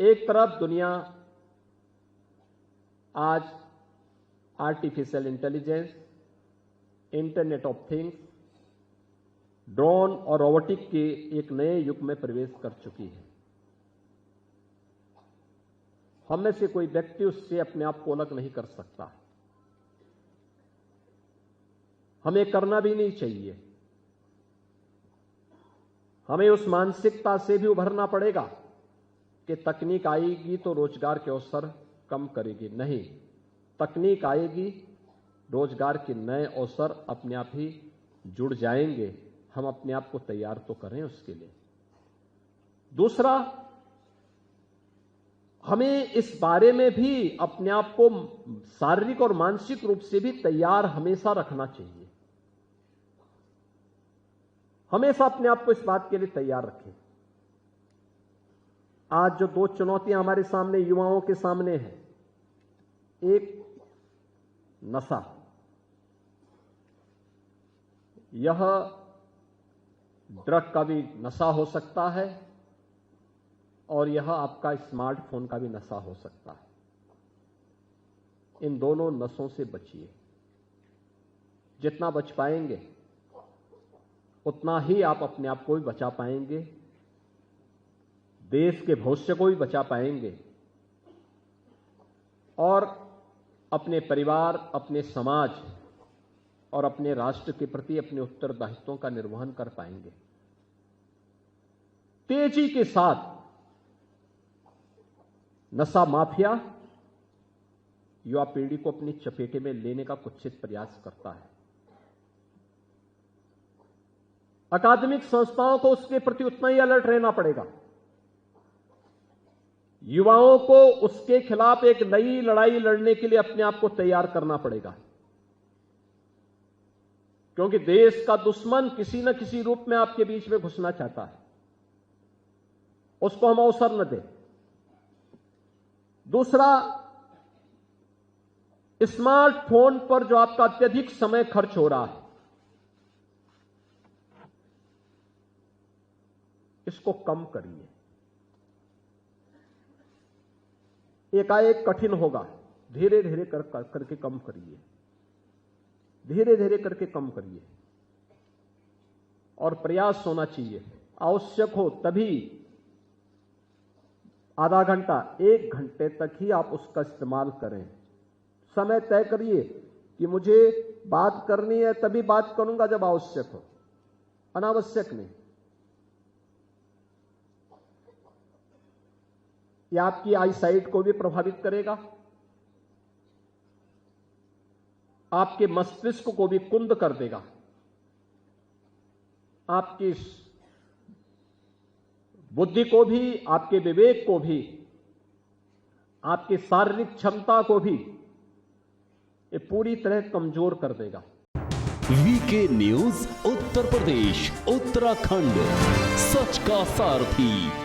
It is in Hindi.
एक तरफ दुनिया आज artificial intelligence, internet of things, drone और रोबोटिक के एक नए युग में प्रवेश कर चुकी है। हम में से कोई व्यक्ति उससे अपने आप को अलग नहीं कर सकता। हमें करना भी नहीं चाहिए। हमें उस मानसिकता से भी उभरना पड़ेगा कि तकनीक आएगी तो रोजगार के अवसर कम करेगी। नहीं, तकनीक आएगी, रोजगार के नए अवसर अपने आप ही जुड़ जाएंगे। हम अपने आप को तैयार तो करें उसके लिए। दूसरा, हमें इस बारे में भी अपने आप को शारीरिक और मानसिक रूप से भी तैयार हमेशा रखना चाहिए। हमेशा अपने आप को इस बात के लिए तैयार रखें। आज जो दो चुनौतियां हमारे सामने, युवाओं के सामने हैं, एक नशा, यह ड्रग का भी नशा हो सकता है और यह आपका स्मार्टफोन का भी नशा हो सकता है। इन दोनों नशों से बचिए। जितना बच पाएंगे उतना ही आप अपने आप को भी बचा पाएंगे, देश के भविष्य को भी बचा पाएंगे और अपने परिवार, अपने समाज और अपने राष्ट्र के प्रति अपने उत्तरदायित्वों का निर्वहन कर पाएंगे। तेजी के साथ नशा माफिया युवा पीढ़ी को अपनी चपेटे में लेने का कुत्सित प्रयास करता है। अकादमिक संस्थाओं को उसके प्रति उतना ही अलर्ट रहना पड़ेगा। युवाओं को उसके खिलाफ एक नई लड़ाई लड़ने के लिए अपने आप को तैयार करना पड़ेगा, क्योंकि देश का दुश्मन किसी न किसी रूप में आपके बीच में घुसना चाहता है। उसको हम अवसर न दें। दूसरा, स्मार्टफोन पर जो आपका अत्यधिक समय खर्च हो रहा है, इसको कम करिए। एकाएक कठिन होगा, धीरे धीरे करके कम करिए, धीरे धीरे करके कम करिए। और प्रयास होना चाहिए, आवश्यक हो तभी आधा घंटा, 1 घंटे तक ही आप उसका इस्तेमाल करें। समय तय करिए कि मुझे बात करनी है तभी बात करूंगा जब आवश्यक हो, अनावश्यक नहीं। यह आपकी आईसाइट को भी प्रभावित करेगा, आपके मस्तिष्क को भी कुंद कर देगा, आपकी बुद्धि को भी, आपके विवेक को भी, आपकी शारीरिक क्षमता को भी ये पूरी तरह कमजोर कर देगा। वीके न्यूज उत्तर प्रदेश, उत्तराखंड, सच का सारथी।